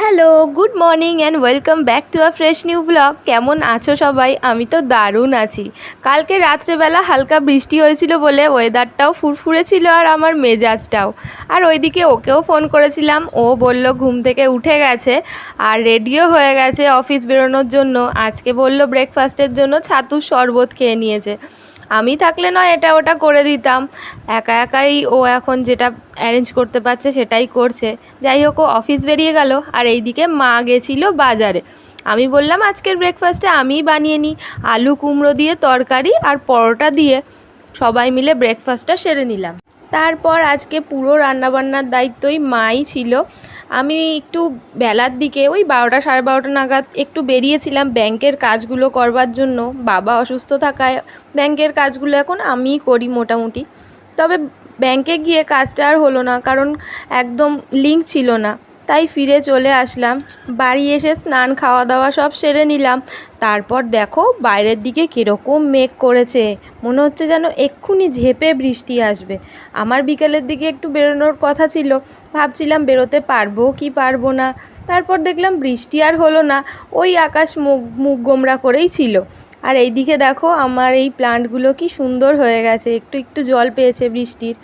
Hello, good morning and welcome back to a fresh new blog. কেমন আছো সবাই? আমি তো দারুণ আছি। কালকে রাত্রেবেলা হালকা বৃষ্টি হয়েছিল বলে ওয়েদারটাও ফুরফুরে ছিল আর আমার মেজাজটাও। আর ওইদিকে ওকেও ফোন করেছিলাম, ও বলল ঘুম থেকে উঠে গেছে আর রেডিও হয়ে গেছে অফিস বেরোনোর জন্য। আজকে বলল ব্রেকফাস্টের জন্য ছাতুর শরবত খেয়ে নিয়েছে। আমি থাকলে নয় এটা ওটা করে দিতাম, একা একাই ও এখন যেটা অ্যারেঞ্জ করতে পারছে সেটাই করছে। যাই হোক, ও অফিস বেরিয়ে গেল আর এইদিকে মা গেছিলো বাজারে। আমি বললাম আজকের ব্রেকফাস্টে আমিই বানিয়ে নিই, আলু কুমড়ো দিয়ে তরকারি আর পরোটা দিয়ে সবাই মিলে ব্রেকফাস্টটা সেরে নিলাম। তারপর আজকে পুরো রান্নাবান্নার দায়িত্বই মাই ছিল। আমি একটু বেলার দিকে ওই 12টা সাড়ে 12টা নাগাদ একটু বেরিয়েছিলাম ব্যাংকের কাজগুলো করবার জন্য। বাবা অসুস্থ থাকায় ব্যাংকের কাজগুলো এখন আমিই করি মোটামুটি। তবে ব্যাংকে গিয়ে কাজটা আর হলো না, কারণ একদম লিঙ্ক ছিল না, তাই ফিরে চলে আসলাম। বাড়ি এসে স্নান খাওয়া দাওয়া সব সেরে নিলাম। তারপর দেখো বাইরের দিকে কীরকম মেঘ করেছে, মনে হচ্ছে যেন এক্ষুনি ঝেঁপে বৃষ্টি আসবে। আমার বিকেলের দিকে একটু বেরোনোর কথা ছিল, ভাবছিলাম বেরোতে পারবো কি পারবো না। তারপর দেখলাম বৃষ্টি আর হলো না, ওই আকাশ মুখ গোমড়া করেই ছিল। আর এইদিকে দেখো আমার এই প্লান্টগুলো কি সুন্দর হয়ে গেছে, একটু একটু জল পেয়েছে বৃষ্টির।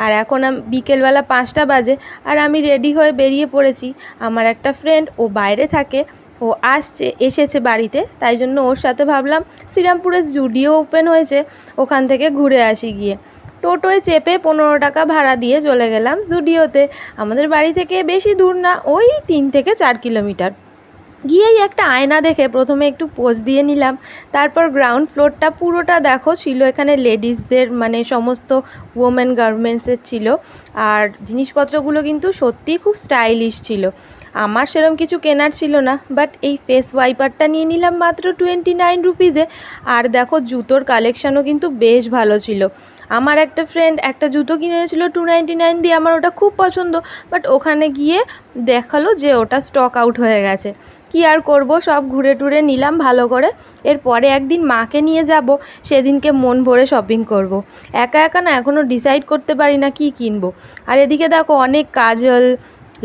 আর এখন বিকেলবেলা 5টা বাজে আর আমি রেডি হয়ে বেরিয়ে পড়েছি। আমার একটা ফ্রেন্ড, ও বাইরে থাকে, ও এসেছে বাড়িতে, তাই জন্য ওর সাথে ভাবলাম শ্রীরামপুরে জুডিও ওপেন হয়েছে, ওখান থেকে ঘুরে আসি গিয়ে। টোটোয় চেপে 15 টাকা ভাড়া দিয়ে চলে গেলাম জুডিওতে। আমাদের বাড়ি থেকে বেশি দূর না, ওই 3 থেকে 4 কিলোমিটার। গিয়েই একটা আয়না দেখে প্রথমে একটু পোজ দিয়ে নিলাম। তারপর গ্রাউন্ড ফ্লোরটা পুরোটা দেখো ছিল এখানে লেডিসদের মানে সমস্ত ওমেন গার্মেন্টসের ছিল। আর জিনিসপত্রগুলো কিন্তু সত্যিই খুব স্টাইলিশ ছিল। আমার সেরকম কিছু কেনার ছিল না, বাট এই ফেস ওয়াইপারটা নিয়ে নিলাম মাত্র 29 রুপিজে। আর দেখো জুতোর কালেকশানও কিন্তু বেশ ভালো ছিল। আমার একটা ফ্রেন্ড একটা জুতো কিনে এনেছিল 299 দিয়ে, আমার ওটা খুব পছন্দ, বাট ওখানে গিয়ে দেখালো যে ওটা স্টক আউট হয়ে গেছে। কি আর করব, সব ঘুরে টুরে নিলাম ভালো করে। এরপরে একদিন মাকে নিয়ে যাব, সেদিনকে মন ভরে শপিং করব। একা একা না এখনও ডিসাইড করতে পারি না কি কিনবো। আর এদিকে দেখো অনেক কাজল,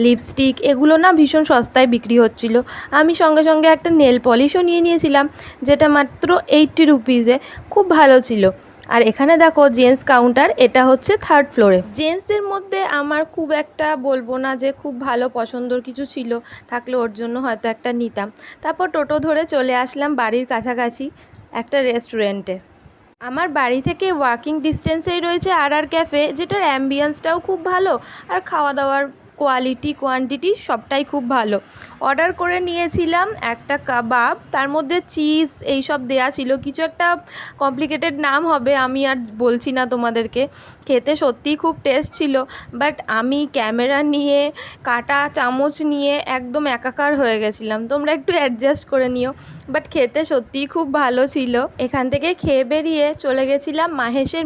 লিপস্টিক এগুলো না ভীষণ সস্তায় বিক্রি হচ্ছিল। আমি সঙ্গে সঙ্গে একটা নেল পলিশও নিয়ে নিয়েছিলাম, যেটা মাত্র 80 রুপিজে, খুব ভালো ছিল। আর এখানে দেখো জেন্টস কাউন্টার, এটা হচ্ছে 3rd ফ্লোরে। জেন্টসদের মধ্যে আমার খুব একটা বলবো না যে খুব ভালো পছন্দর কিছু ছিল, থাকলে ওর জন্য হয়তো একটা নিতাম। তারপর টোটো ধরে চলে আসলাম বাড়ির কাছাকাছি একটা রেস্টুরেন্টে। আমার বাড়ি থেকে ওয়াকিং ডিস্টেন্সেই রয়েছে আর ক্যাফে, যেটার অ্যাম্বিয়েন্সটাও খুব ভালো আর খাওয়া দাওয়ার কোয়ালিটি কোয়ান্টিটি সবটাই খুব ভালো। অর্ডার করে নিয়েছিলাম একটা কাবাব, তার মধ্যে চিজ এইসব দেয়া ছিল, কিছু একটা কমপ্লিকেটেড নাম হবে, আমি আর বলছি না তোমাদেরকে। খেতে সত্যিই খুব টেস্ট ছিল, বাট আমি ক্যামেরা নিয়ে কাটা চামচ নিয়ে একদম একাকার হয়ে গেছিলাম, তোমরা একটু অ্যাডজাস্ট করে নিও। বাট খেতে সত্যিই খুব ভালো ছিল। এখান থেকে খেয়ে বেরিয়ে চলে গেছিলাম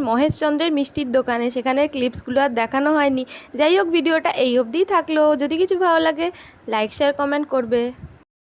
মহেশচন্দ্রের মিষ্টির দোকানে, সেখানের ক্লিপসগুলো আর দেখানো হয়নি। যাই হোক, ভিডিওটা এই অবধিই থাকলো। যদি কিছু ভালো লাগে লাইক শেয়ার কমেন্ট করবে।